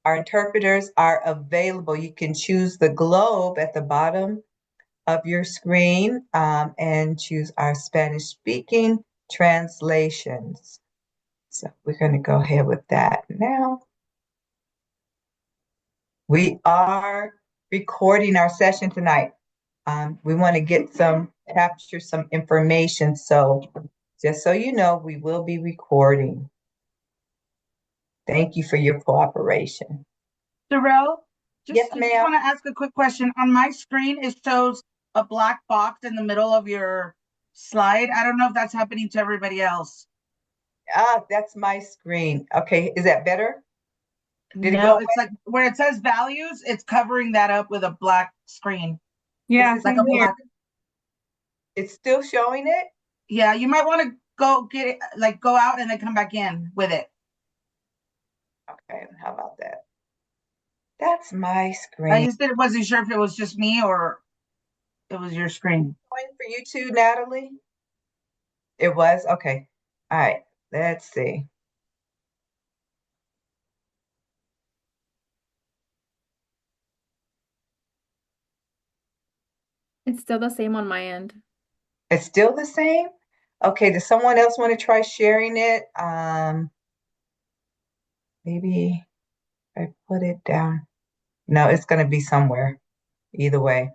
our interpreters are available. You can choose the globe at the bottom of your screen and choose our Spanish speaking translations. So we're going to go ahead with that now. We are recording our session tonight. We want to capture some information. So just so you know, we will be recording. Thank you for your cooperation. Darrell, Yes, I ma'am. want to ask a quick question. On my screen, it shows a black box in the middle of your slide. I don't know if that's happening to everybody else. That's my screen. Okay, is that better? Did it No, go it's away? like where it says values, it's covering that up with a black screen. Yeah, It's like a black. It's still showing it? Yeah, you might want to go get it, like go out and then come back in with it. Okay, how about that? That's my I screen. just wasn't sure if it was just me or it was your screen. For you too, Natalie? It was? Okay. All right, let's see. it's still the same on my end. It's still the same? Okay, does someone else want to try sharing it? Maybe I put it down. No, it's going to be somewhere, either way.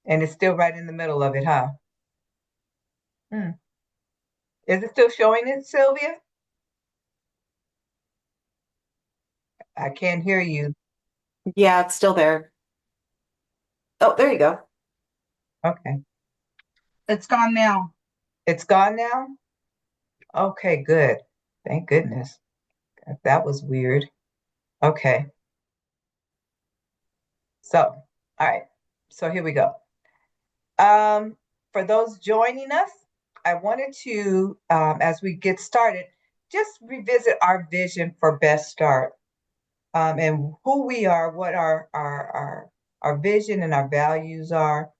And it's still right in the middle of it, huh? Is it still showing it, Sylvia? I can't hear you. Yeah, it's still there. Oh, there you go. Okay. It's gone now. It's gone now? Okay, good. Thank goodness. That was weird. Okay. So, all right. So here we go. For those joining us, I wanted to, as we get started, just revisit our vision for Best Start and who we are, what our vision and our values are.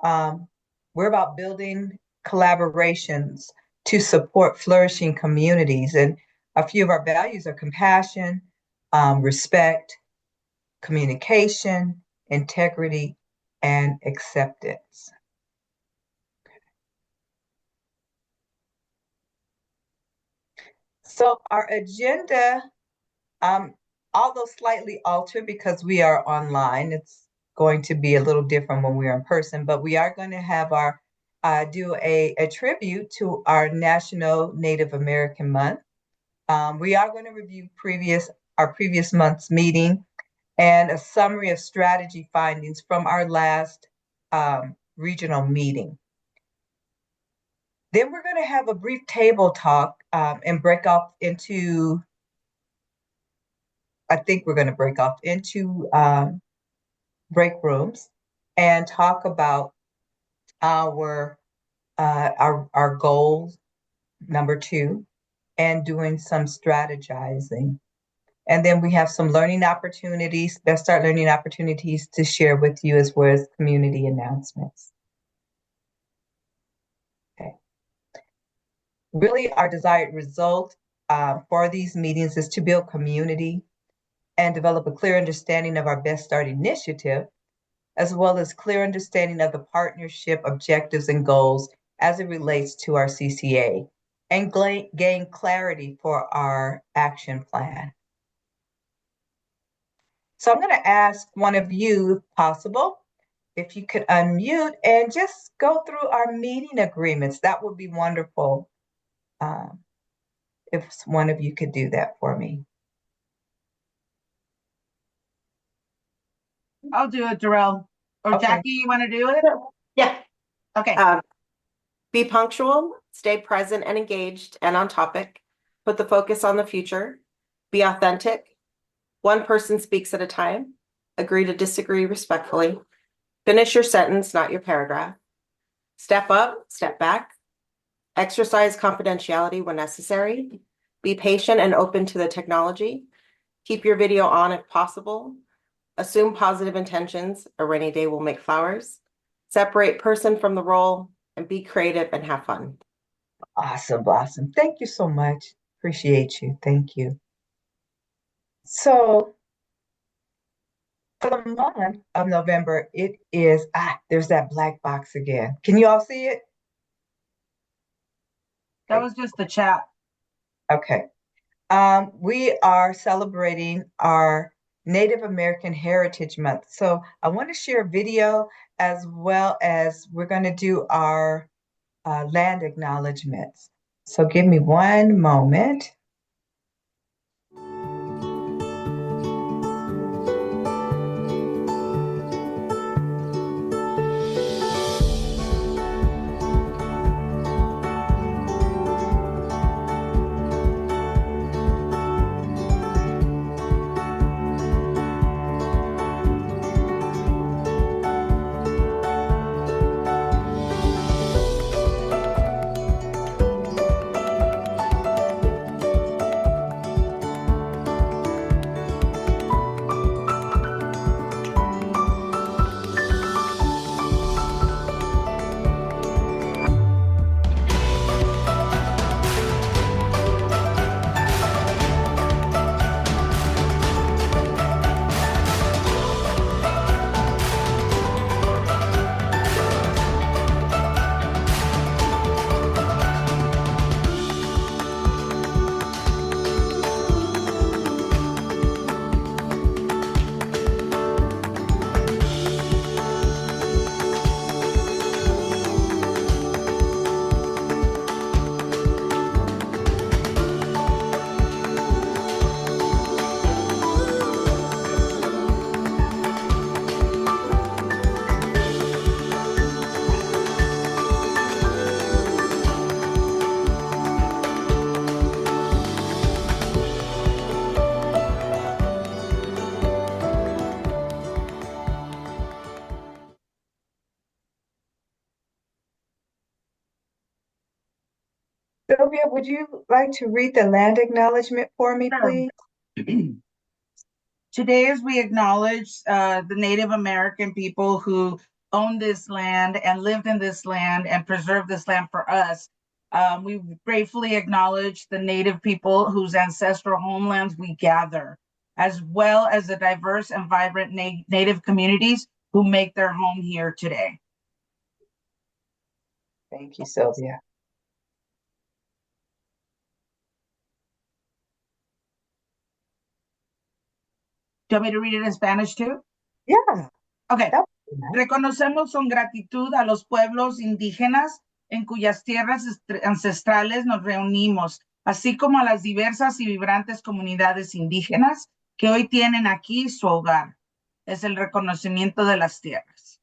We're about building collaborations to support flourishing communities. And a few of our values are compassion, respect, communication, integrity, and acceptance. So our agenda, although slightly altered because we are online, it's going to be a little different when we're in person, but we are going to have do a tribute to our National Native American Month. We are going to review our previous month's meeting and a summary of strategy findings from our last regional meeting. Then we're going to have a brief table talk and break off into, I think we're going to break off into break rooms and talk about our goals, number 2, and doing some strategizing. And then we have some learning opportunities, Best Start learning opportunities to share with you, as well as community announcements. Okay. Really, our desired result for these meetings is to build community and develop a clear understanding of our Best Start initiative, as well as clear understanding of the partnership objectives and goals as it relates to our CCA, and gain clarity for our action plan. So I'm going to ask one of you, if possible, if you could unmute and just go through our meeting agreements. That would be wonderful. If one of you could do that for me. I'll do it, Darrell. Or Okay. Jackie, you want to do it? Yeah. Okay. Be punctual, stay present and engaged and on topic. Put the focus on the future. Be authentic. One person speaks at a time. Agree to disagree respectfully. Finish your sentence, not your paragraph. Step up, step back. Exercise confidentiality when necessary. Be patient and open to the technology. Keep your video on if possible. Assume positive intentions. A rainy day will make flowers. Separate person from the role and be creative and have fun. Awesome, awesome. Thank you so much. Appreciate you. Thank you. So for the month of November, it is, there's that black box again. Can you all see it? That was just the chat. Okay. We are celebrating our Native American Heritage Month. So I want to share a video as well as we're going to do our land acknowledgements. So give me one moment. Sylvia, would you like to read the land acknowledgement for me, Sure. please? Today, as we acknowledge the Native American people who own this land and lived in this land and preserved this land for us, we gratefully acknowledge the Native people whose ancestral homelands we gather, as well as the diverse and vibrant Native communities who make their home here today. Thank you, Sylvia. Do you want me to read it in Spanish too? Yeah, Okay. that would be nice. Reconocemos con gratitud a los pueblos indígenas en cuyas tierras ancestrales nos reunimos, así como a las diversas y vibrantes comunidades indígenas que hoy tienen aquí su hogar. Es el reconocimiento de las tierras.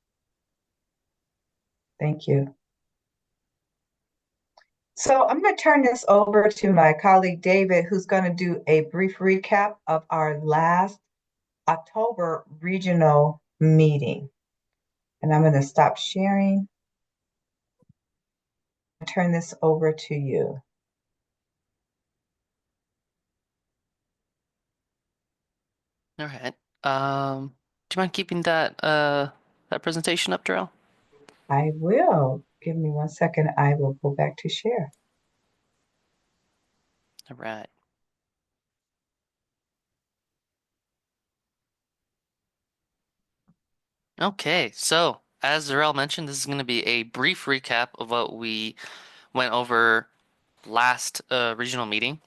Thank you. So I'm going to turn this over to my colleague David, who's going to do a brief recap of our last October regional meeting. And I'm going to stop sharing and turn this over to you. All right. Do you mind keeping that that presentation up, Darrell? I will. Give me 1 second. I will go back to share. All right. Okay, so as Darrell mentioned, this is going to be a brief recap of what we went over last regional meeting.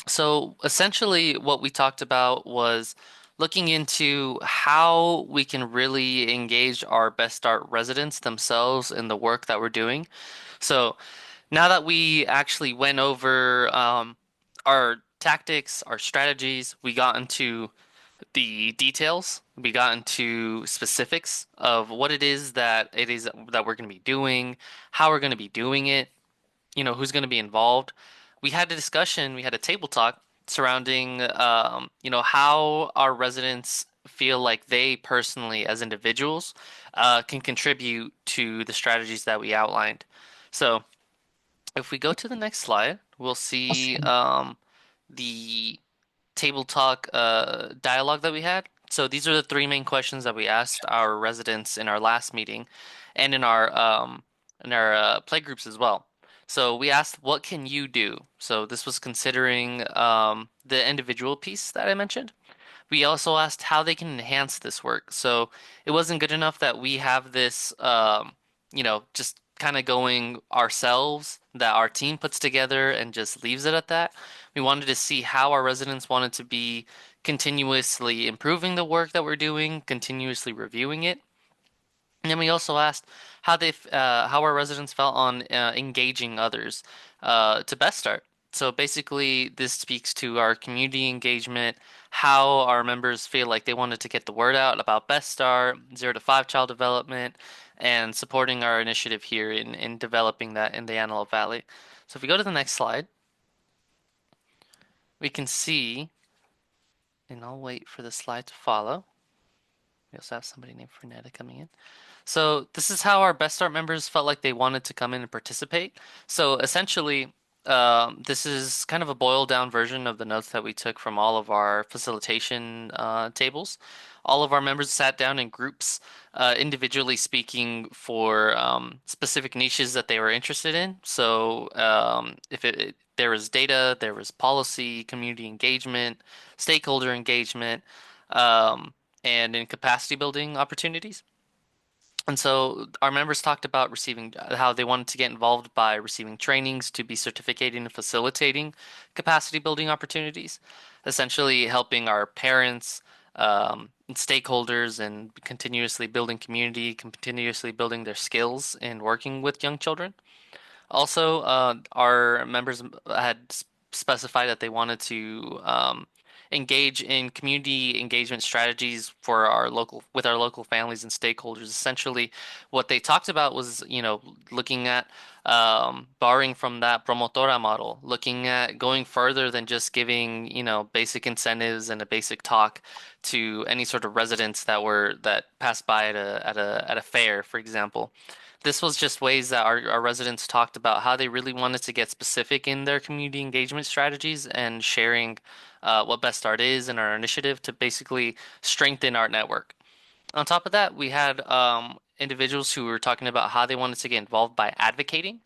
So essentially, what we talked about was looking into how we can really engage our Best Start residents themselves in the work that we're doing. So now that we actually went over our tactics, our strategies, we got into the details. We got into specifics of what it is that we're going to be doing, how we're going to be doing it, who's going to be involved. We had a discussion, we had a table talk surrounding, how our residents feel like they personally, as individuals, can contribute to the strategies that we outlined. So if we go to the next slide, we'll see the table talk dialogue that we had. So these are the three main questions that we asked our residents in our last meeting and in our play groups as well. So we asked, what can you do? So this was considering the individual piece that I mentioned. We also asked how they can enhance this work. So it wasn't good enough that we have this, just kind of going ourselves, that our team puts together and just leaves it at that. We wanted to see how our residents wanted to be continuously improving the work that we're doing, continuously reviewing it. And then we also asked how our residents felt on engaging others to Best Start. So basically, this speaks to our community engagement, how our members feel like they wanted to get the word out about Best Start, 0 to 5 child development, and supporting our initiative here in developing that in the Antelope Valley. So if we go to the next slide, we can see, and I'll wait for the slide to follow. We also have somebody named Fernetta coming in. So this is how our Best Start members felt like they wanted to come in and participate. So essentially, this is kind of a boiled down version of the notes that we took from all of our facilitation tables. All of our members sat down in groups, individually speaking for specific niches that they were interested in. So if there was data, there was policy, community engagement, stakeholder engagement, and in capacity building opportunities. And so our members talked about receiving how they wanted to get involved by receiving trainings to be certificating and facilitating capacity building opportunities, essentially helping our parents, and stakeholders and continuously building community, continuously building their skills in working with young children. Also, our members had specified that they wanted to engage in community engagement strategies for our local families and stakeholders. Essentially, what they talked about was, looking at borrowing from that promotora model, looking at going further than just giving, basic incentives and a basic talk to any sort of residents that passed by at a fair, for example. This was just ways that our residents talked about how they really wanted to get specific in their community engagement strategies and sharing what Best Start is and our initiative to basically strengthen our network. On top of that, we had individuals who were talking about how they wanted to get involved by advocating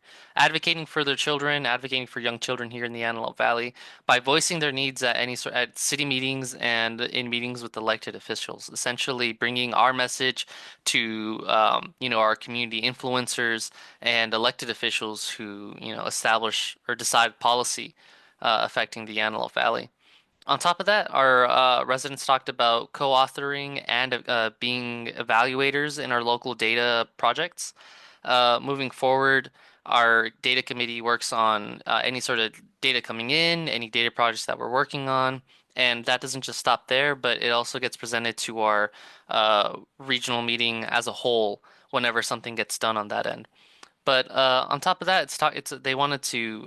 for their children, advocating for young children here in the Antelope Valley by voicing their needs at city meetings and in meetings with elected officials. Essentially, bringing our message to our community influencers and elected officials who establish or decide policy affecting the Antelope Valley. On top of that, our residents talked about co-authoring and being evaluators in our local data projects. Moving forward, our data committee works on any sort of data coming in, any data projects that we're working on, and that doesn't just stop there, but it also gets presented to our regional meeting as a whole whenever something gets done on that end. But on top of that, they wanted to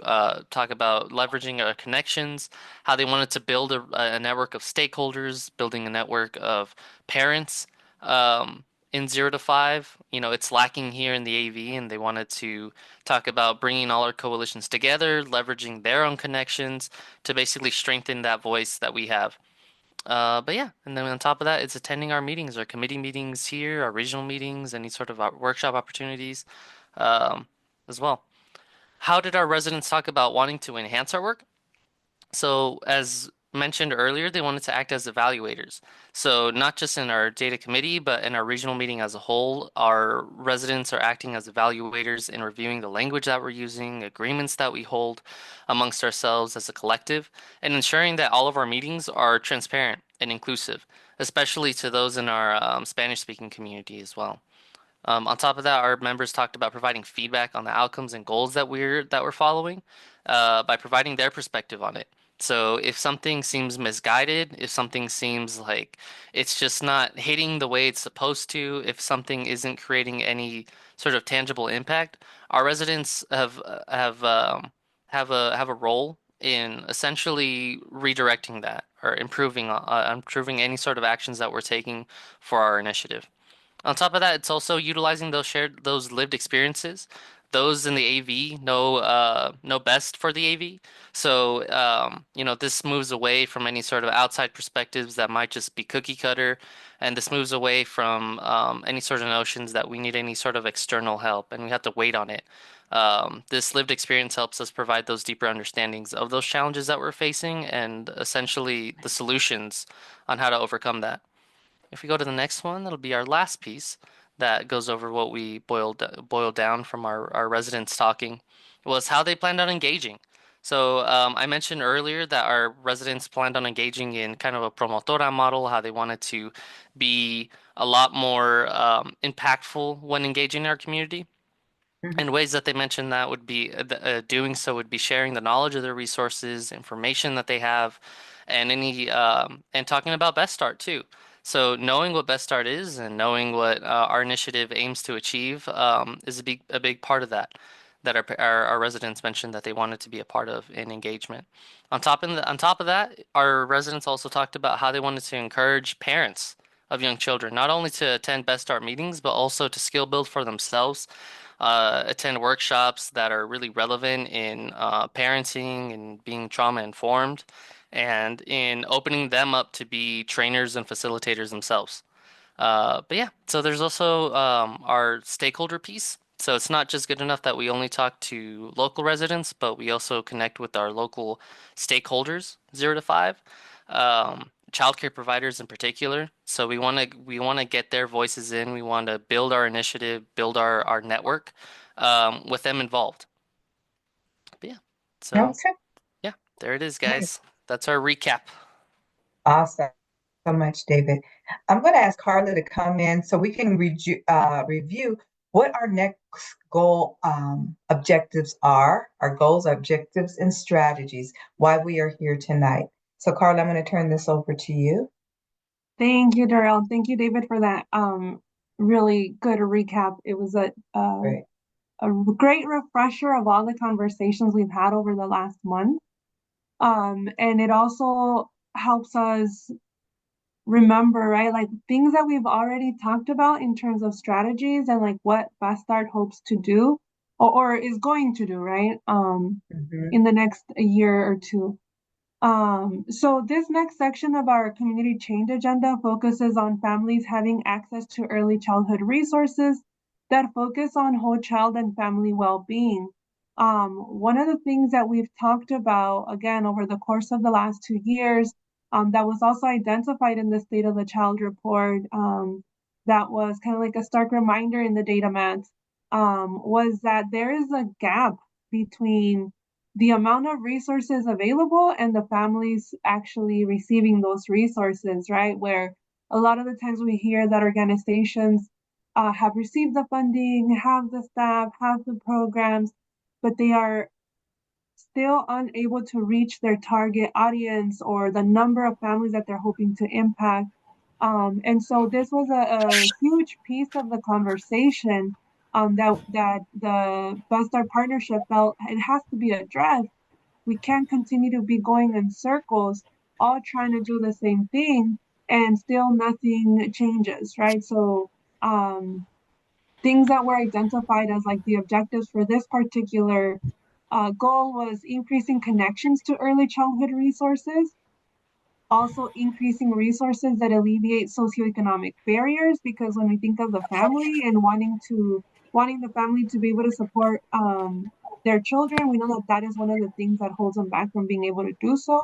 talk about leveraging our connections, how they wanted to build a network of stakeholders, building a network of parents in 0 to 5. It's lacking here in the AV, and they wanted to talk about bringing all our coalitions together, leveraging their own connections to basically strengthen that voice that we have. But yeah, and then on top of that, it's attending our meetings, our committee meetings here, our regional meetings, any sort of workshop opportunities um, as well. How did our residents talk about wanting to enhance our work? So, as mentioned earlier, they wanted to act as evaluators. So, not just in our data committee, but in our regional meeting as a whole, our residents are acting as evaluators in reviewing the language that we're using, agreements that we hold amongst ourselves as a collective, and ensuring that all of our meetings are transparent and inclusive, especially to those in our Spanish-speaking community as well. On top of that, our members talked about providing feedback on the outcomes and goals that we're following by providing their perspective on it. So if something seems misguided, if something seems like it's just not hitting the way it's supposed to, if something isn't creating any sort of tangible impact, our residents have a role in essentially redirecting that or improving any sort of actions that we're taking for our initiative. On top of that, it's also utilizing those lived experiences. Those in the AV know best for the AV. So this moves away from any sort of outside perspectives that might just be cookie cutter, and this moves away from any sort of notions that we need any sort of external help and we have to wait on it. This lived experience helps us provide those deeper understandings of those challenges that we're facing and essentially the solutions on how to overcome that. If we go to the next one, that'll be our last piece that goes over what we boiled down from our residents talking was how they planned on engaging. So I mentioned earlier that our residents planned on engaging in kind of a promotora model, how they wanted to be a lot more impactful when engaging in our community. Mhm. And ways that they mentioned that would be doing so would be sharing the knowledge of their resources, information that they have, and any and talking about Best Start too. So knowing what Best Start is and knowing what our initiative aims to achieve is a big part of that. That our residents mentioned that they wanted to be a part of in engagement. On top of that, our residents also talked about how they wanted to encourage parents of young children not only to attend Best Start meetings but also to skill build for themselves, attend workshops that are really relevant in parenting and being trauma informed, and in opening them up to be trainers and facilitators themselves. But yeah, so there's also our stakeholder piece. So it's not just good enough that we only talk to local residents, but we also connect with our local stakeholders, 0 to 5, childcare providers in particular. So we want to get their voices in. We want to build our initiative, build our network with them involved. But yeah, so Okay, yeah, there it is, great. guys. That's our recap. Awesome. So much, David. I'm going to ask Carla to come in so we can review what our next goal objectives are, our goals, objectives, and strategies, why we are here tonight. So, Carla, I'm going to turn this over to you. Thank you, Darrell. Thank you, David, for that really good recap. It was Great. a great refresher of all the conversations we've had over the last month. And it also helps us remember, right, like things that we've already talked about in terms of strategies and like what Best Start hopes to do or is going to do, right, Mhm. in the next year or two. So this next section of our community change agenda focuses on families having access to early childhood resources that focus on whole child and family well-being. One of the things that we've talked about, again, over the course of the last 2 years, that was also identified in the State of the Child report, that was kind of like a stark reminder in the data mats, was that there is a gap between the amount of resources available and the families actually receiving those resources, right? Where a lot of the times we hear that organizations have received the funding, have the staff, have the programs, but they are still unable to reach their target audience or the number of families that they're hoping to impact. And so this was a huge piece of the conversation that the Best Start Partnership felt it has to be addressed. We can't continue to be going in circles, all trying to do the same thing, and still nothing changes, right? So things that were identified as like the objectives for this particular goal was increasing connections to early childhood resources, also increasing resources that alleviate socioeconomic barriers, because when we think of the family and wanting the family to be able to support their children, we know that that is one of the things that holds them back from being able to do so.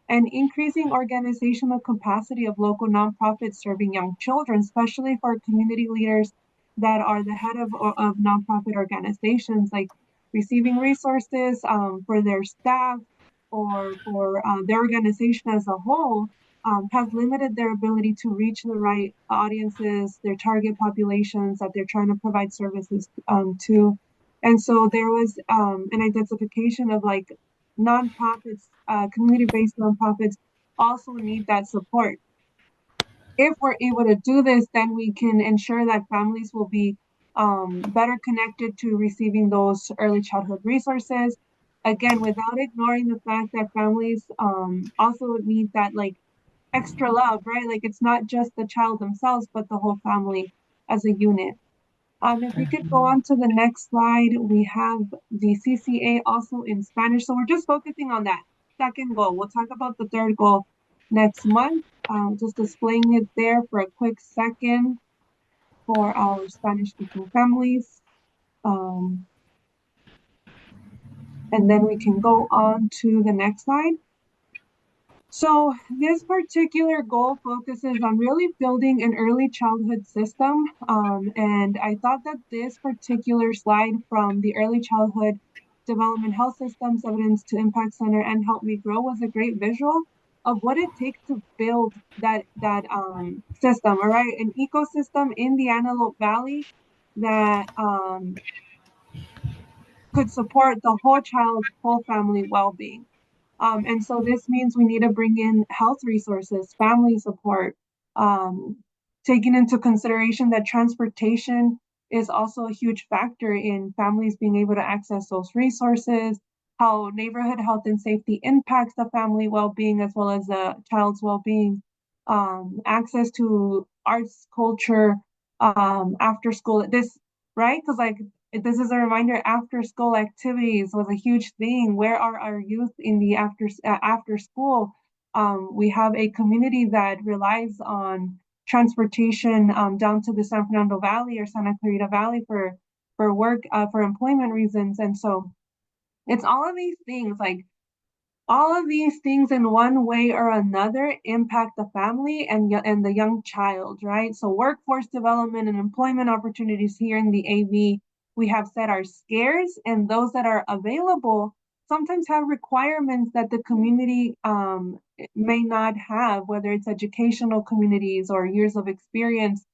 And increasing organizational capacity of local nonprofits serving young children, especially for community leaders that are the head of nonprofit organizations, like receiving resources for their staff or for their organization as a whole, have limited their ability to reach the right audiences, their target populations that they're trying to provide services to. And so there was an identification of like nonprofits, community-based nonprofits also need that support. If we're able to do this, then we can ensure that families will be better connected to receiving those early childhood resources. Again, without ignoring the fact that families also need that like extra love, right? Like it's not just the child themselves, but the whole family as a unit. If we could go Mhm. on to the next slide, we have the CCA also in Spanish. So we're just focusing on that second goal. We'll talk about the third goal next month. Just displaying it there for a quick second for our Spanish speaking families. Um, And then we can go on to the next slide. So this particular goal focuses on really building an early childhood system. And I thought that this particular slide from the Early Childhood Development Health Systems Evidence to Impact Center and Help Me Grow was a great visual of what it takes to build that system. All right, an ecosystem in the Antelope Valley that could support the whole child's whole family well-being. And so this means we need to bring in health resources, family support, taking into consideration that transportation is also a huge factor in families being able to access those resources, how neighborhood health and safety impacts the family well-being as well as the child's well-being, access to arts, culture, after school. This, right? Because like this is a reminder, after school activities was a huge thing. Where are our youth in the after school? We have a community that relies on transportation down to the San Fernando Valley or Santa Clarita Valley for work, for employment reasons. And so it's all of these things, like all of these things in one way or another impact the family and the young child, right? So workforce development and employment opportunities here in the AV, we have said are scarce, and those that are available sometimes have requirements that the community may not have, whether it's educational communities or years of experience,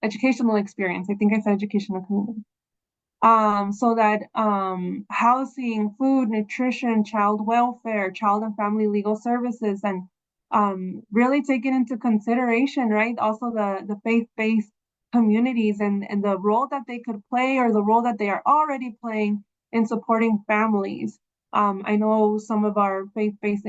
educational experience. I think I said educational community. So that housing, food, nutrition, child welfare, child and family legal services, and really taking into consideration, right, also the faith-based communities and the role that they could play or the role that they are already playing in supporting families. I know some of our faith-based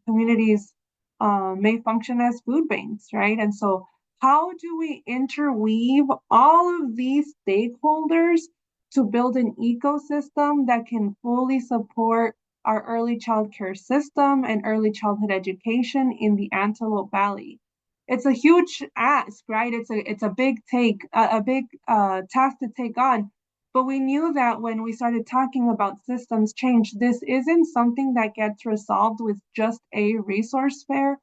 communities may function as food banks, right? And so how do we interweave all of these stakeholders to build an ecosystem that can fully support our early child care system and early childhood education in the Antelope Valley? It's a huge ask, right? It's a big task to take on. But we knew that when we started talking about systems change, this isn't something that gets resolved with just a resource fair.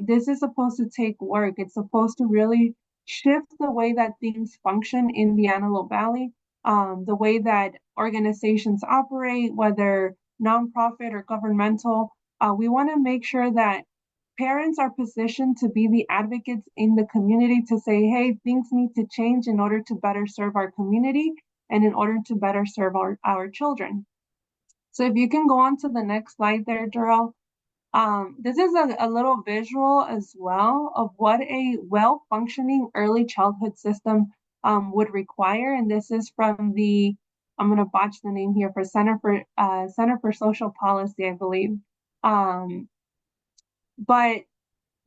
This is supposed to take work. It's supposed to really shift the way that things function in the Antelope Valley, the way that organizations operate, whether nonprofit or governmental. We want to make sure that parents are positioned to be the advocates in the community to say, hey, things need to change in order to better serve our community and in order to better serve our children. So if you can go on to the next slide there, Darrell. This is a little visual as well of what a well-functioning early childhood system would require. And this is from the, I'm going to botch the name here, for Center for Social Policy, I believe. But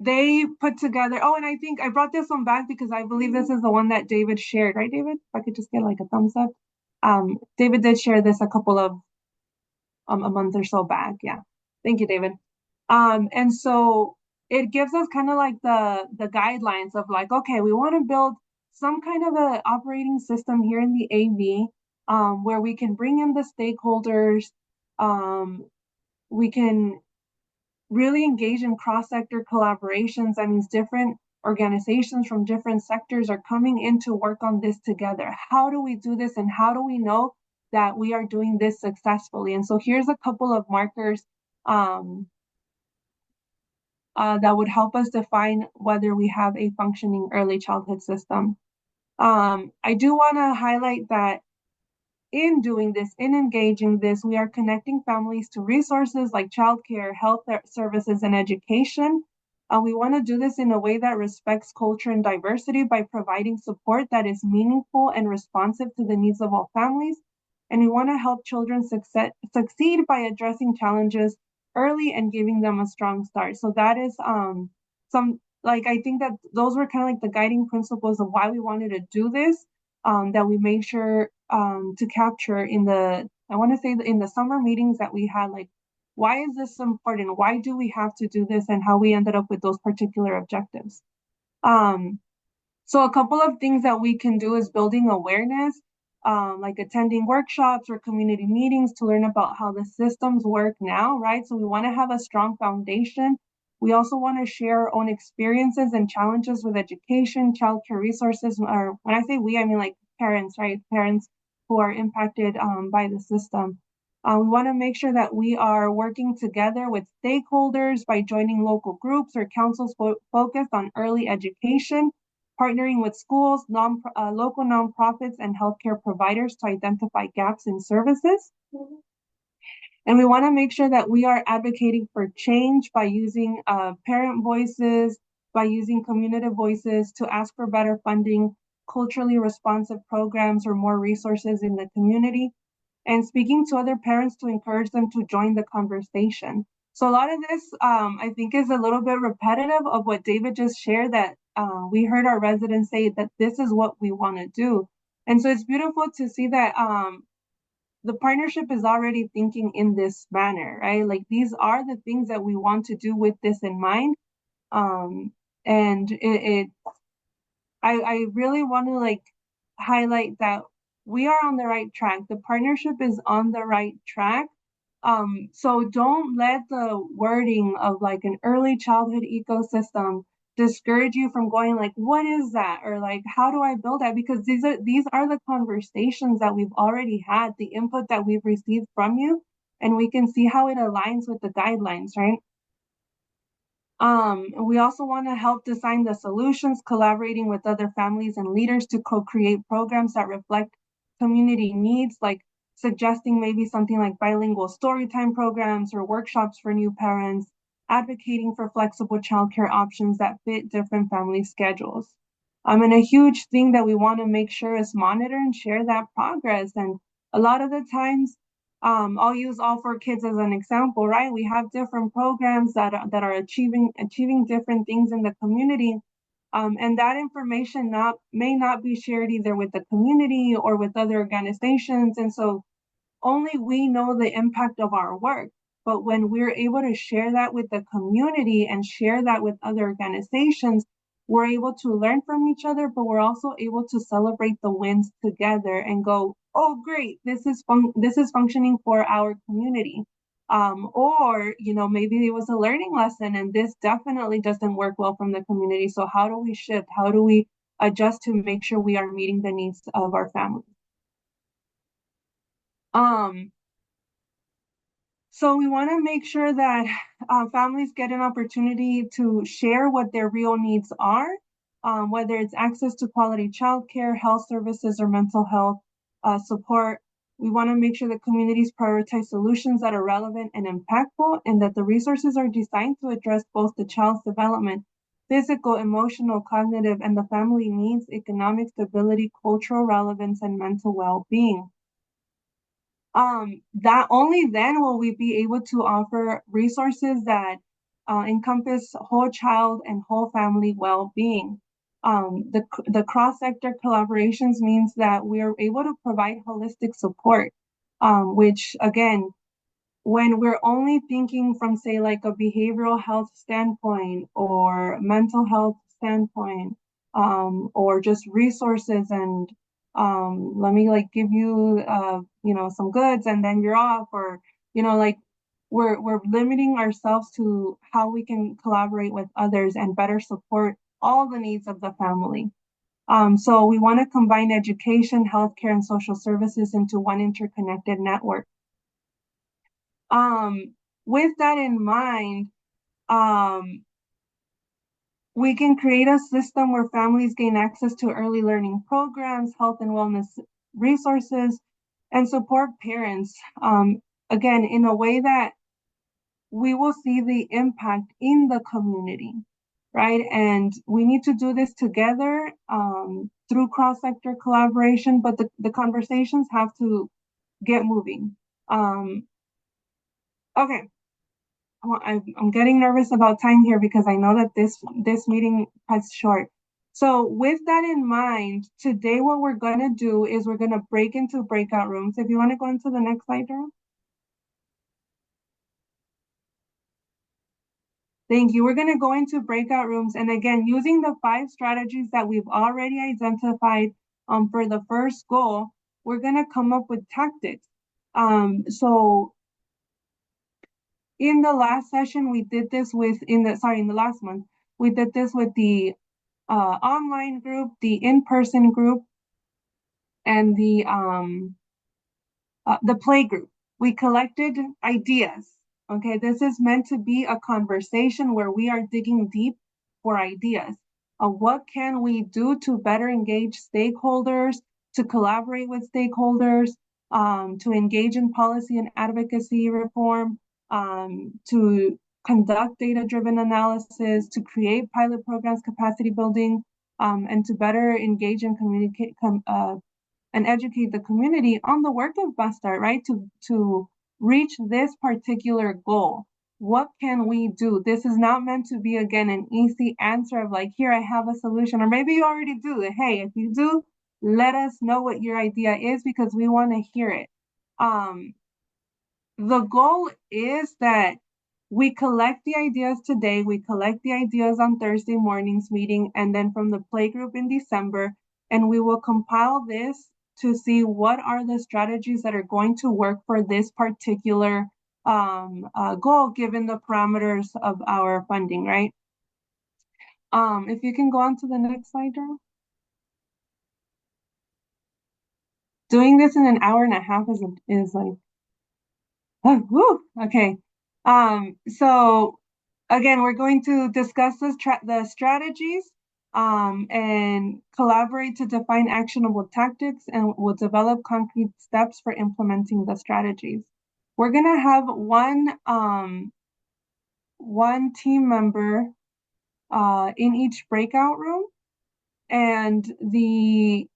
they put together, oh, and I think I brought this one back because I believe this is the one that David shared, right, David? If I could just get like a thumbs up. David did share this a couple of, a month or so back. Yeah. Thank you, David. And so it gives us kind of like the guidelines of like, okay, we want to build some kind of a operating system here in the AV, where we can bring in the stakeholders, we can really engage in cross-sector collaborations. That means different organizations from different sectors are coming in to work on this together. How do we do this, and how do we know that we are doing this successfully? And so here's a couple of markers that would help us define whether we have a functioning early childhood system. I do want to highlight that in doing this, in engaging this, we are connecting families to resources like childcare, health services, and education. We want to do this in a way that respects culture and diversity by providing support that is meaningful and responsive to the needs of all families. And we want to help children succeed by addressing challenges early and giving them a strong start. So that is I think that those were kind of like the guiding principles of why we wanted to do this, that we made sure to capture in I want to say in the summer meetings that we had, like, why is this important? Why do we have to do this? And how we ended up with those particular objectives. So a couple of things that we can do is building awareness. like attending workshops or community meetings to learn about how the systems work now, right? So we want to have a strong foundation. We also want to share our own experiences and challenges with education, childcare resources, or when I say we, I mean like parents, right? Parents who are impacted by the system. We want to make sure that we are working together with stakeholders by joining local groups or councils focused on early education, partnering with schools, local nonprofits, and healthcare providers to identify gaps in services. And we want to make sure that we are advocating for change by using parent voices, by using community voices to ask for better funding, culturally responsive programs, or more resources in the community, and speaking to other parents to encourage them to join the conversation. So a lot of this, I think, is a little bit repetitive of what David just shared, that we heard our residents say that this is what we want to do. And so it's beautiful to see that the partnership is already thinking in this manner, right? Like these are the things that we want to do with this in mind. And I really want to like highlight that we are on the right track. The partnership is on the right track. So don't let the wording of like an early childhood ecosystem discourage you from going like, what is that? Or like, how do I build that? Because these are the conversations that we've already had, the input that we've received from you, and we can see how it aligns with the guidelines, right? We also want to help design the solutions, collaborating with other families and leaders to co-create programs that reflect community needs, like suggesting maybe something like bilingual storytime programs or workshops for new parents, advocating for flexible childcare options that fit different family schedules. And a huge thing that we want to make sure is monitor and share that progress. And a lot of the times, I'll use All4Kids as an example, right? We have different programs that are achieving different things in the community, and that information may not be shared either with the community or with other organizations, and so only we know the impact of our work. But when we're able to share that with the community and share that with other organizations, we're able to learn from each other, but we're also able to celebrate the wins together and go, oh, great, this is functioning for our community. Or, you know, maybe it was a learning lesson and this definitely doesn't work well from the community. So how do we shift? How do we adjust to make sure we are meeting the needs of our families? So we want to make sure that families get an opportunity to share what their real needs are, whether it's access to quality childcare, health services, or mental health support. We want to make sure that communities prioritize solutions that are relevant and impactful, and that the resources are designed to address both the child's development, physical, emotional, cognitive, and the family needs, economic stability, cultural relevance, and mental well-being. That only then will we be able to offer resources that encompass whole child and whole family well-being. The cross-sector collaborations means that we are able to provide holistic support, which again, when we're only thinking from say like a behavioral health standpoint or mental health standpoint, or just resources and let me like give you you know, some goods and then you're off, or you know, like we're limiting ourselves to how we can collaborate with others and better support all the needs of the family. So we want to combine education, healthcare, and social services into one interconnected network. With that in mind, we can create a system where families gain access to early learning programs, health and wellness resources, and support parents, again, in a way that we will see the impact in the community, right? And we need to do this together through cross-sector collaboration, but the conversations have to get moving. Okay. I'm getting nervous about time here because I know that this meeting is short. So with that in mind, today what we're going to do is we're going to break into breakout rooms. If you want to go into the next slide, Daryl. Thank you. We're going to go into breakout rooms. And again, using the 5 strategies that we've already identified for the first goal, we're gonna come up with tactics. So in the last session, we did this with, in the last month, we did this with the online group, the in-person group, and the play group. We collected ideas. Okay, this is meant to be a conversation where we are digging deep for ideas. What can we do to better engage stakeholders, to collaborate with stakeholders, to engage in policy and advocacy reform, to conduct data-driven analysis, to create pilot programs, capacity building, and to better engage and communicate and educate the community on the work of Bastard, right? To reach this particular goal. What can we do? This is not meant to be, again, an easy answer of like, here, I have a solution, or maybe you already do. Hey, if you do, let us know what your idea is because we want to hear it. The goal is that we collect the ideas today, we collect the ideas on Thursday morning's meeting, and then from the playgroup in December, and we will compile this to see what are the strategies that are going to work for this particular goal, given the parameters of our funding, right? If you can go on to the next slide, Daryl. Doing this in an hour and a half is like, oh, woo, okay. So again, we're going to discuss the strategies and collaborate to define actionable tactics, and we'll develop concrete steps for implementing the strategies. We're gonna have one team member in each breakout room, and the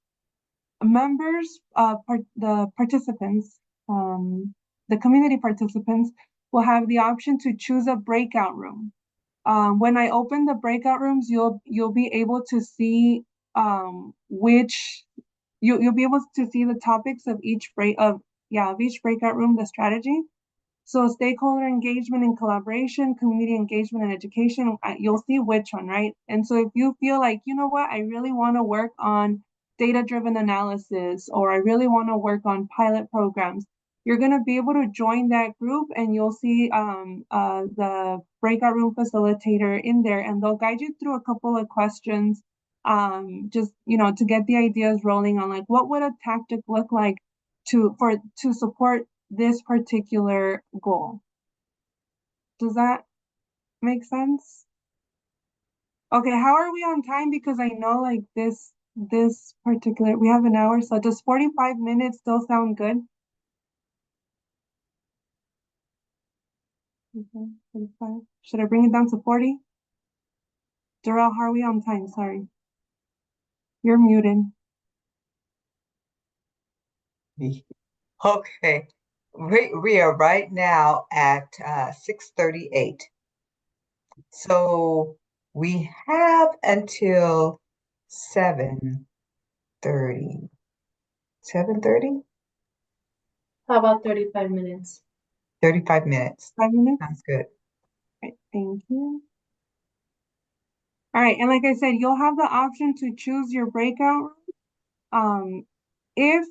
members, the participants, the community participants will have the option to choose a breakout room. When I open the breakout rooms, you'll be able to see which you'll be able to see the topics of each breakout room, the strategy. So stakeholder engagement and collaboration, community engagement and education, you'll see which one, right? And so if you feel like, you know what, I really want to work on data-driven analysis, or I really want to work on pilot programs, you're going to be able to join that group, and you'll see the breakout room facilitator in there, and they'll guide you through a couple of questions, just, you know, to get the ideas rolling on like, what would a tactic look like to support this particular goal. Does that make sense? Okay, how are we on time? Because I know like this particular, we have an hour, so does 45 minutes still sound good? Okay, 45. Should I bring it down to 40? Darrell, how are we on time? Sorry. You're muted. Okay, we are right now at 6:38. So we have until 7:30. 7:30? How about 35 minutes? 35 minutes. 5 minutes? Sounds good. Right, thank you. All right, and like I said, you'll have the option to choose your breakout room. If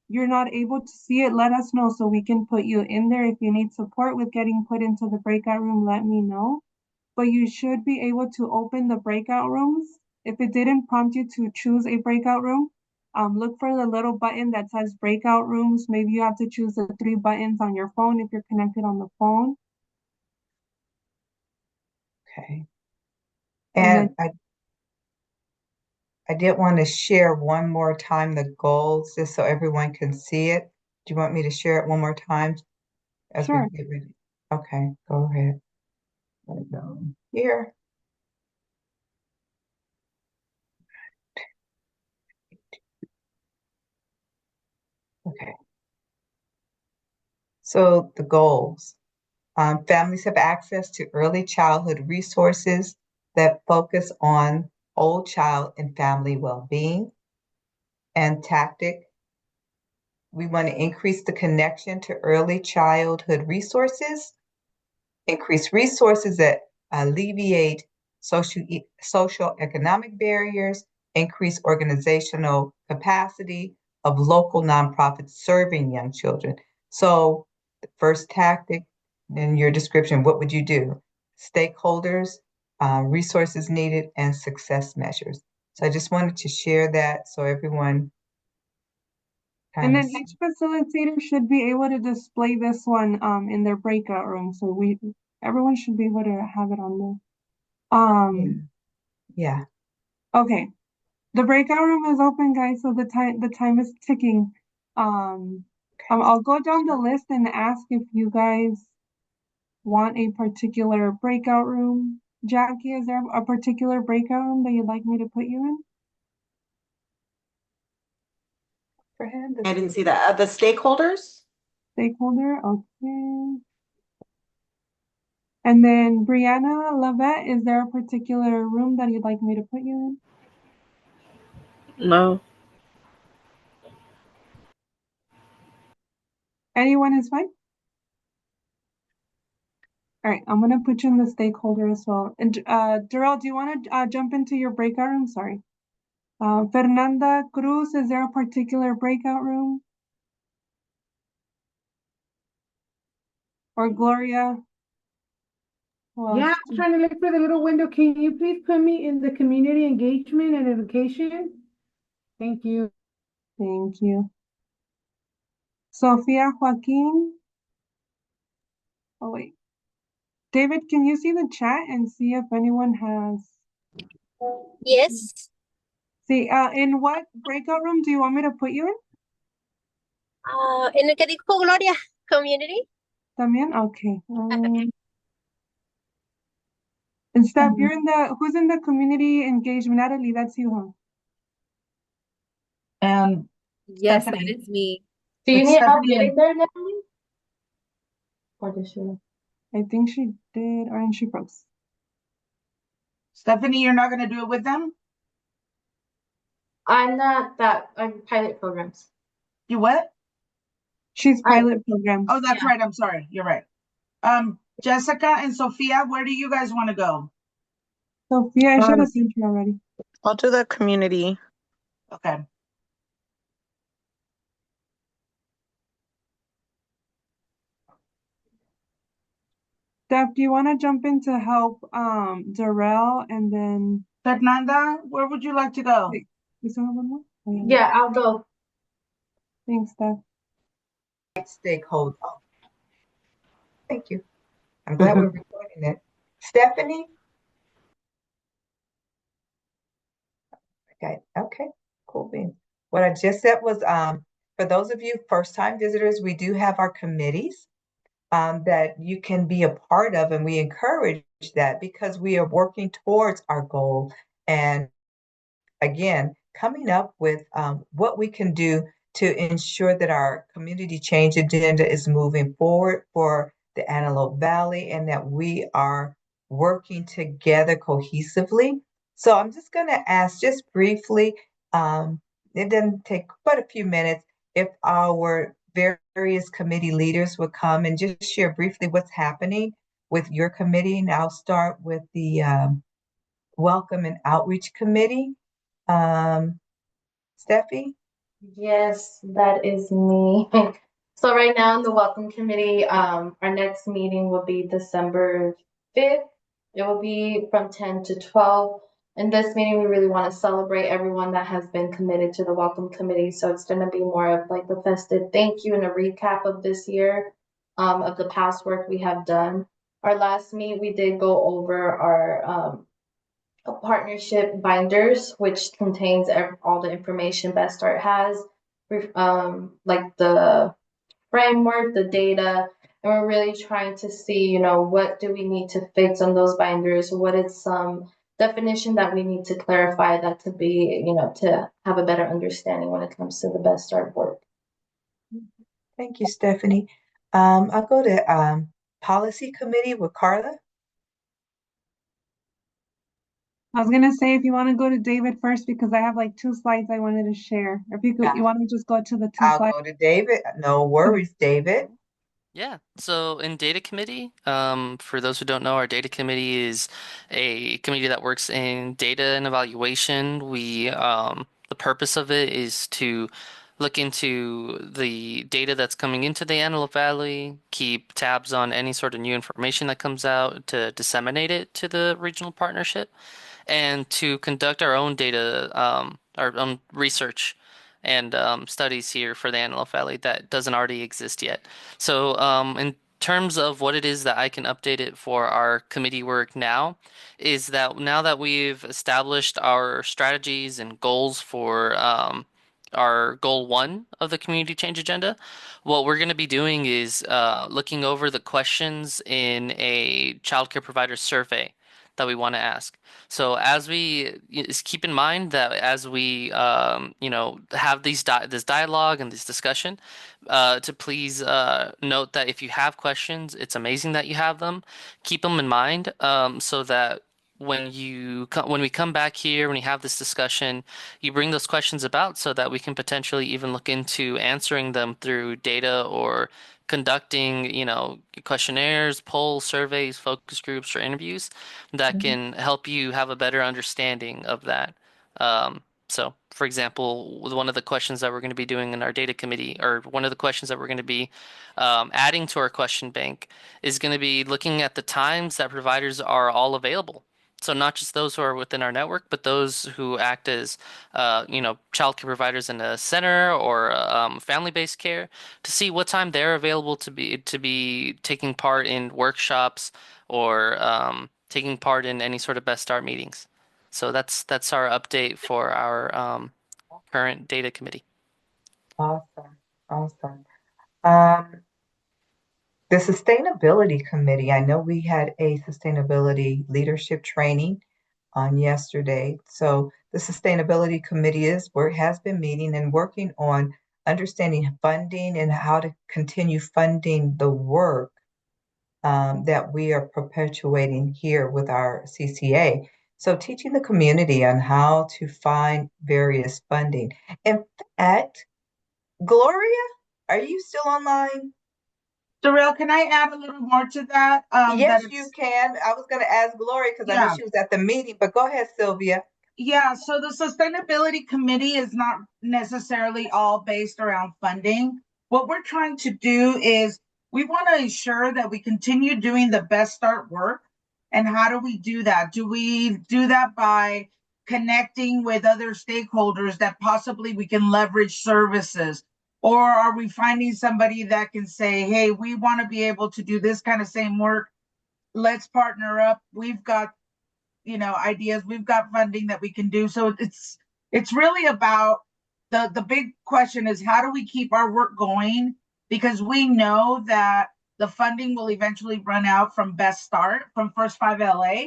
you're not able to see it, let us know so we can put you in there. If you need support with getting put into the breakout room, let me know. But you should be able to open the breakout rooms. If it didn't prompt you to choose a breakout room, look for the little button that says breakout rooms. Maybe you have to choose the 3 buttons on your phone if you're connected on the phone. Okay. And And I did want to share one more time the goals just so everyone can see it. Do you want me to share it one more time as Sure. we get ready? Okay, go ahead. Let me go here. Okay. So the goals. Families have access to early childhood resources that focus on whole child and family well-being. And tactic, we want to increase the connection to early childhood resources, increase resources that alleviate social economic barriers, increase organizational capacity, of local nonprofits serving young children. So the first tactic in your description, what would you do? Stakeholders, resources needed, and success measures. So I just wanted to share that so everyone And kind of then each facilitator should be able to display this one in their breakout room. So everyone should be able to have it on there. yeah. Okay. The breakout room is open, guys, so the time is ticking. I'll go down the list and ask if you guys want a particular breakout room. Jackie, is there a particular breakout room that you'd like me to put you in? I didn't see that. The stakeholders? Stakeholder, okay. And then Brianna Lavette, is there a particular room that you'd like me to put you in? No. Anyone is fine? All right, I'm gonna put you in the stakeholder as well. And Darrell, do you want to jump into your breakout room? Sorry. Fernanda Cruz, is there a particular breakout room? Or Gloria? Who Yeah, else? I'm trying to look for the little window. Can you please put me in the community engagement and education? Thank you. Thank you. Sofia Joaquin. Oh, wait. David, can you see the chat and see if anyone has? Yes. See, in what breakout room do you want me to put you in? En el que dijo Gloria, community. También? Okay. And Steph, you're in who's in the community engagement? Natalie, that's you, huh? And Yes, that Stephanie. is me. Do you It's need help Stephanie getting and- there, Natalie? Or does she? I think she did, or and she froze. Stephanie, you're not gonna do it with them? I'm not that. I'm pilot programs. You what? She's pilot program. Oh, that's Yeah. right. I'm sorry. You're right. Jessica and Sophia, where do you guys want to go? Sophia, I should have sent you already. I'll do the community. Okay. Steph, do you want to jump in to help Darrell and then Fernanda, where would you like to go? Wait, you still have one more? Oh, Yeah, I'll go. Thanks, Steph. Stakeholder. Oh, thank you. I'm glad we're recording it. Stephanie? Okay, cool beans. What I just said was, for those of you first-time visitors, we do have our committees that you can be a part of, and we encourage that because we are working towards our goal. And again, coming up with what we can do to ensure that our community change agenda is moving forward for the Antelope Valley and that we are working together cohesively. So I'm just going to ask just briefly, it doesn't take but a few minutes, if our various committee leaders would come and just share briefly what's happening with your committee. And I'll start with the Welcome and Outreach Committee. Steffi? Yes, that is me. So right now in the Welcome Committee, our next meeting will be December 5th. It will be from 10 to 12. In this meeting, we really want to celebrate everyone that has been committed to the Welcome Committee. So it's going to be more of like a festive thank you and a recap of this year, of the past work we have done. Our last meet, we did go over our partnership binders, which contains all the information Best Start has, like the framework, the data, and we're really trying to see, you know, what do we need to fix on those binders? What is some definition that we need to clarify that to be, you know, to have a better understanding when it comes to the Best Start work. Thank you, Stephanie. I'll go to Policy Committee with Carla. I was gonna say if you want to go to David first because I have like 2 slides I wanted to share. If you could, Yeah. you want to just go to the 2 I'll slides. go to David. No worries, David. Yeah, so in data committee, for those who don't know, our data committee is a committee that works in data and evaluation. The purpose of it is to look into the data that's coming into the Antelope Valley, keep tabs on any sort of new information that comes out to disseminate it to the regional partnership, and to conduct our own data, our own research and studies here for the Antelope Valley that doesn't already exist yet. So, in terms of what it is that I can update it for our committee work now, is that now that we've established our strategies and goals for our goal one of the community change agenda, what we're going to be doing is looking over the questions in a childcare provider survey that we want to ask. So as we keep in mind that as we have this dialogue and this discussion, to please note that if you have questions, it's amazing that you have them. Keep them in mind, so that when we come back here, when we have this discussion, you bring those questions about so that we can potentially even look into answering them through data or conducting, questionnaires, polls, surveys, focus groups, or interviews that can help you have a better understanding of that. So, for example, one of the questions that we're going to be doing in our data committee, or one of the questions that we're going to be adding to our question bank, is going to be looking at the times that providers are all available. So not just those who are within our network, but those who act as, childcare providers in a center or family-based care, to see what time they're available to be taking part in workshops or taking part in any sort of Best Start meetings. So that's our update for our current data committee. Awesome. Awesome. Um, the Sustainability Committee, I know we had a sustainability leadership training on yesterday. So the Sustainability Committee has been meeting and working on understanding funding and how to continue funding the work that we are perpetuating here with our CCA. So teaching the community on how to find various funding. In fact, Gloria, are you still online? Darrell, can I add a little more to that? Yes, you can. I was going to ask Gloria because I know she was at the meeting, but go ahead, Sylvia. Yeah, so the Sustainability Committee is not necessarily all based around funding. What we're trying to do is we want to ensure that we continue doing the Best Start work. And how do we do that? Do we do that by connecting with other stakeholders that possibly we can leverage services? Or are we finding somebody that can say, hey, we want to be able to do this kind of same work? Let's partner up. We've got ideas, we've got funding that we can do. So it's really about the big question is how do we keep our work going, because we know that the funding will eventually run out from Best Start, from First 5 LA,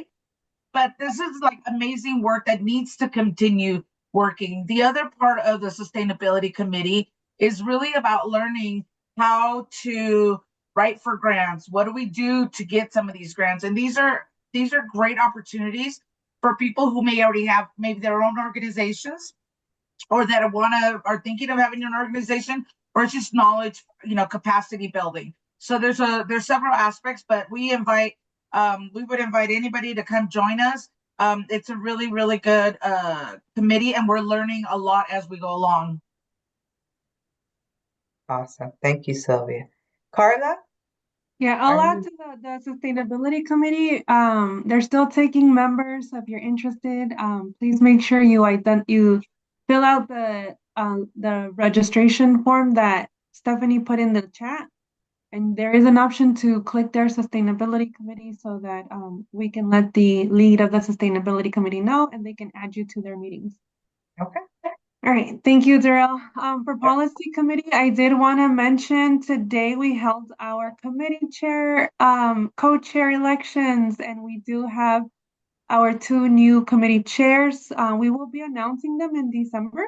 but this is like amazing work that needs to continue working. The other part of the Sustainability Committee is really about learning how to write for grants. What do we do to get some of these grants? And these are great opportunities for people who may already have maybe their own organizations, or that are thinking of having an organization, or it's just knowledge, capacity building. So there's several aspects, but we would invite anybody to come join us. It's a really, really good committee, and we're learning a lot as we go along. Awesome. Thank you, Sylvia. Carla? Yeah, I'll add to the Sustainability Committee. They're still taking members. So if you're interested, please make sure you fill out the registration form that Stephanie put in the chat. And there is an option to click their Sustainability Committee so that we can let the lead of the Sustainability Committee know, and they can add you to their meetings. Okay. All right, thank you, Darrell. For Policy Committee, I did want to mention today we held our committee chair, co-chair elections, and we do have our 2 new committee chairs. We will be announcing them in December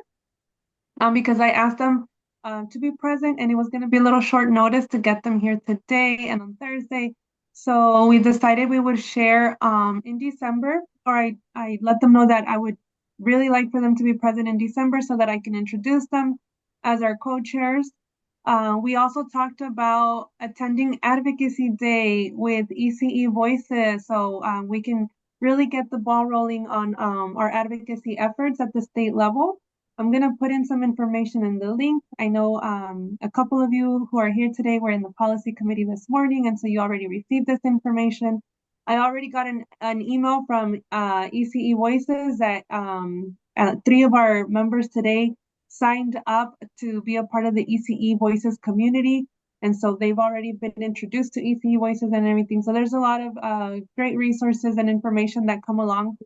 because I asked them to be present, and it was going to be a little short notice to get them here today and on Thursday. So we decided we would share in December, or I let them know that I would really like for them to be present in December so that I can introduce them as our co-chairs. We also talked about attending Advocacy Day with ECE Voices, so we can really get the ball rolling on our advocacy efforts at the state level. I'm going to put in some information in the link. I know a couple of you who are here today were in the policy committee this morning, and so you already received this information. I already got an email from ECE Voices that 3 of our members today signed up to be a part of the ECE Voices community. And so they've already been introduced to ECE Voices and everything. So there's a lot of great resources and information that come along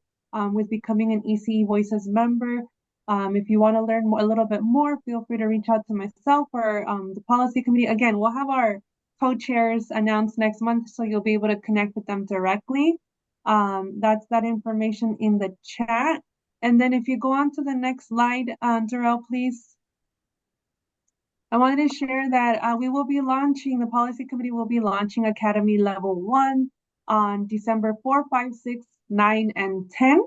with becoming an ECE Voices member. If you want to learn a little bit more, feel free to reach out to myself or the policy committee. Again, we'll have our co-chairs announced next month, so you'll be able to connect with them directly. That's that information in the chat. And then if you go on to the next slide, Darrell, please. I wanted to share that we will be launching, the policy committee will be launching Academy Level 1 on December 4, 5, 6, 9, and 10.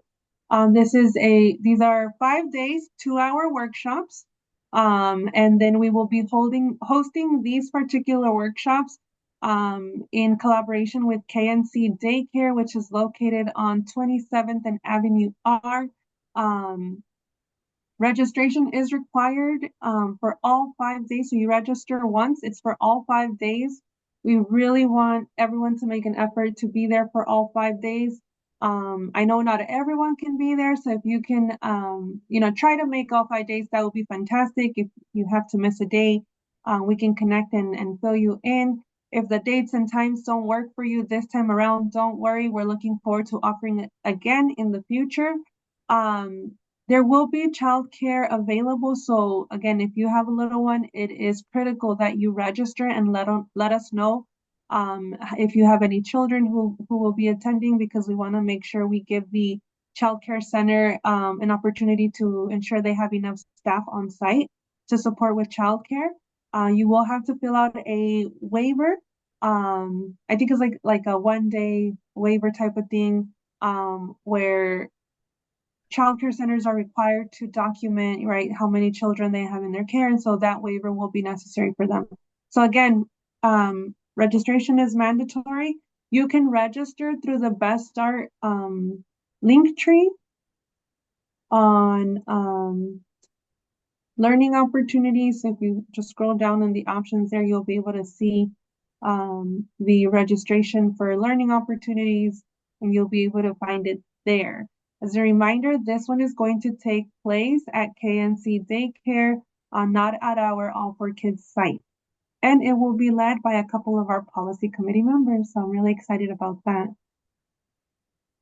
These are 5 days, 2-hour workshops. And then we will be hosting these particular workshops in collaboration with KNC Daycare, which is located on 27th and Avenue R. Registration is required for all 5 days. So you register once, it's for all 5 days. We really want everyone to make an effort to be there for all 5 days. I know not everyone can be there, so if you can, try to make all 5 days, that would be fantastic. If you have to miss a day, we can connect and fill you in. If the dates and times don't work for you this time around, don't worry. We're looking forward to offering it again in the future. There will be childcare available. So again, if you have a little one, it is critical that you register and let us know if you have any children who will be attending, because we want to make sure we give the childcare center an opportunity to ensure they have enough staff on site to support with childcare. You will have to fill out a waiver. I think it's like a 1-day waiver type of thing, where childcare centers are required to document, right, how many children they have in their care, and so that waiver will be necessary for them. So again, registration is mandatory. You can register through the Best Start Linktree on learning opportunities. If you just scroll down in the options there, you'll be able to see the registration for learning opportunities, and you'll be able to find it there. As a reminder, this one is going to take place at KNC Daycare, not at our All4Kids site. And it will be led by a couple of our policy committee members, so I'm really excited about that.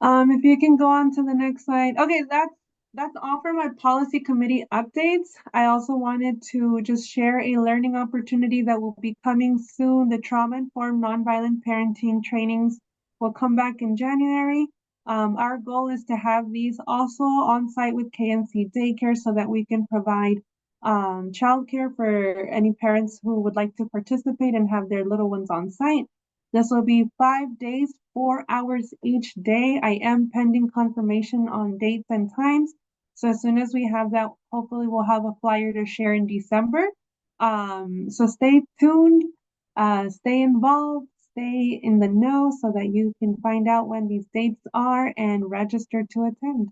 If you can go on to the next slide. Okay, that's all for my policy committee updates. I also wanted to just share a learning opportunity that will be coming soon. The trauma-informed nonviolent parenting trainings will come back in January. Our goal is to have these also on site with KNC Daycare so that we can provide childcare for any parents who would like to participate and have their little ones on site. This will be 5 days, 4 hours each day. I am pending confirmation on dates and times. So as soon as we have that, hopefully we'll have a flyer to share in December. So stay tuned, stay involved, stay in the know so that you can find out when these dates are and register to attend.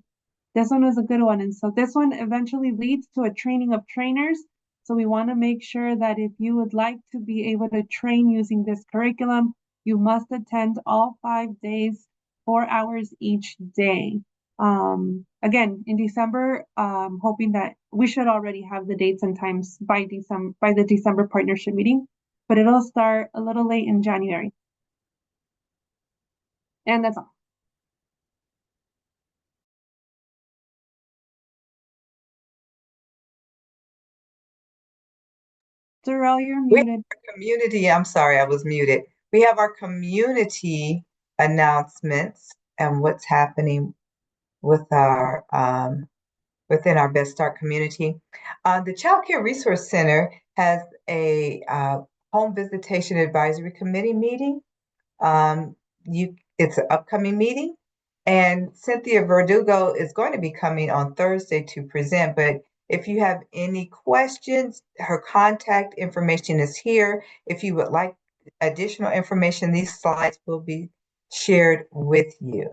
This one was a good one. And so this one eventually leads to a training of trainers. So we want to make sure that if you would like to be able to train using this curriculum, you must attend all 5 days, 4 hours each day. Again, in December, hoping that we should already have the dates and times by the December partnership meeting, but it'll start a little late in January. And that's all. Darrell, you're muted. Community, I'm sorry, I was muted. We have our community announcements and what's happening with our within our Best Start community. The Child Care Resource Center has a home visitation advisory committee meeting. It's an upcoming meeting, and Cynthia Verdugo is going to be coming on Thursday to present, but if you have any questions, her contact information is here. If you would like additional information, these slides will be shared with you.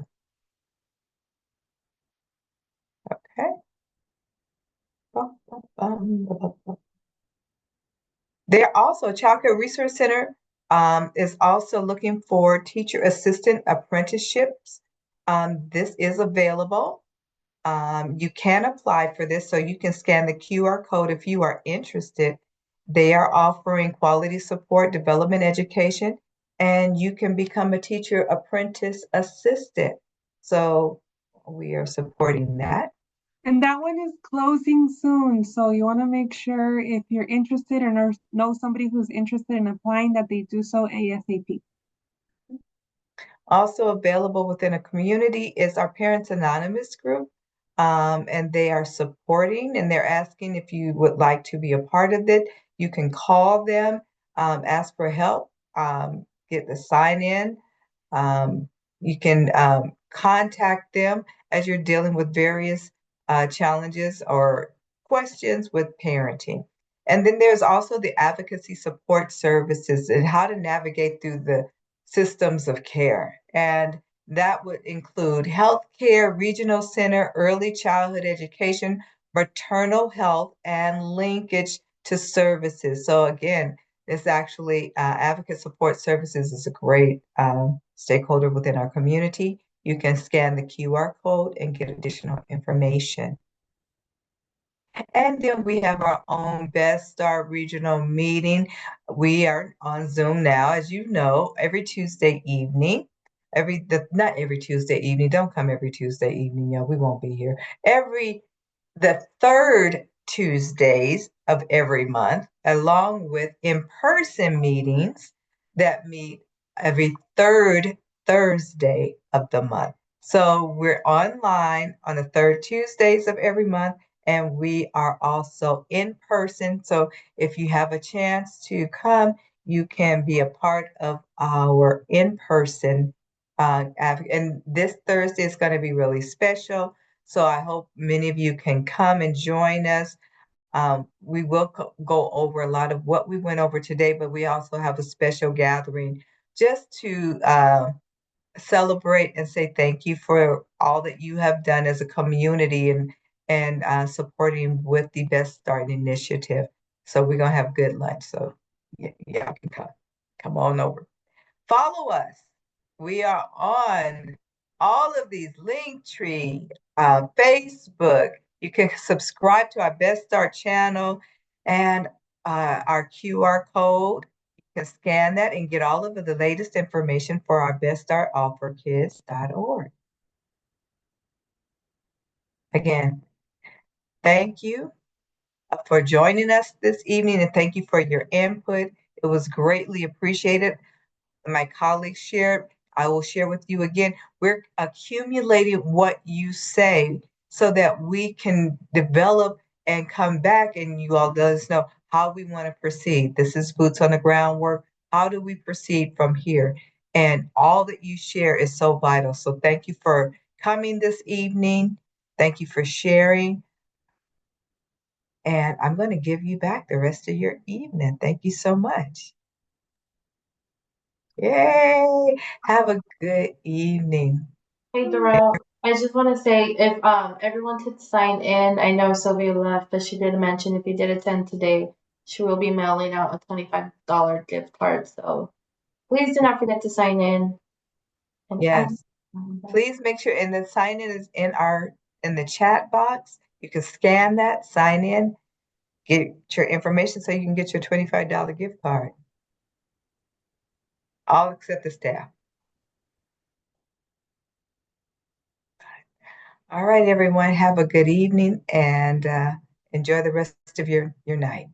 Okay. Well, They're also Child Care Resource Center is also looking for teacher assistant apprenticeships. This is available. You can apply for this, so you can scan the QR code if you are interested. They are offering quality support, development education, and you can become a teacher apprentice assistant. So we are supporting that. And that one is closing soon. So you want to make sure if you're interested or know somebody who's interested in applying that they do so ASAP. Also available within a community is our Parents Anonymous group. And they are supporting and they're asking if you would like to be a part of it. You can call them, ask for help, get the sign in. You can contact them as you're dealing with various challenges or questions with parenting. And then there's also the advocacy support services and how to navigate through the systems of care. And that would include healthcare, regional center, early childhood education, maternal health, and linkage to services. So again, it's actually Advocate Support Services is a great stakeholder within our community. You can scan the QR code and get additional information. And then we have our own Best Start Regional meeting. We are on Zoom now, as you know, every Tuesday evening. Not every Tuesday evening. Don't come every Tuesday evening. Yeah, we won't be here. The third Tuesdays of every month, along with in-person meetings that meet every third Thursday of the month. So we're online on the third Tuesdays of every month, and we are also in person. So if you have a chance to come, you can be a part of our in-person. And this Thursday is going to be really special. So I hope many of you can come and join us. We will go over a lot of what we went over today, but we also have a special gathering just to celebrate and say thank you for all that you have done as a community and supporting with the Best Start initiative. So we're gonna have good lunch. So yeah, can come on over. Follow us. We are on all of these Linktree, Facebook. You can subscribe to our Best Start channel and our QR code. You can scan that and get all of the latest information for our Best Start offer, kids.org. Again, thank you for joining us this evening and thank you for your input. It was greatly appreciated. My colleagues shared. I will share with you again. We're accumulating what you say so that we can develop and come back and you all let us know how we want to proceed. This is boots on the ground work. How do we proceed from here? And all that you share is so vital. So thank you for coming this evening. Thank you for sharing. And I'm going to give you back the rest of your evening. Thank you so much. Yay! Have a good evening. Hey, Darrell, I just want to say if everyone could sign in. I know Sylvia left, but she did mention if you did attend today, she will be mailing out a $25 gift card. So please do not forget to sign in. And Yes. Please make sure, and the sign in is in the chat box. You can scan that, sign in, get your information so you can get your $25 gift card. All except the staff. All right, everyone, have a good evening and enjoy the rest of your night.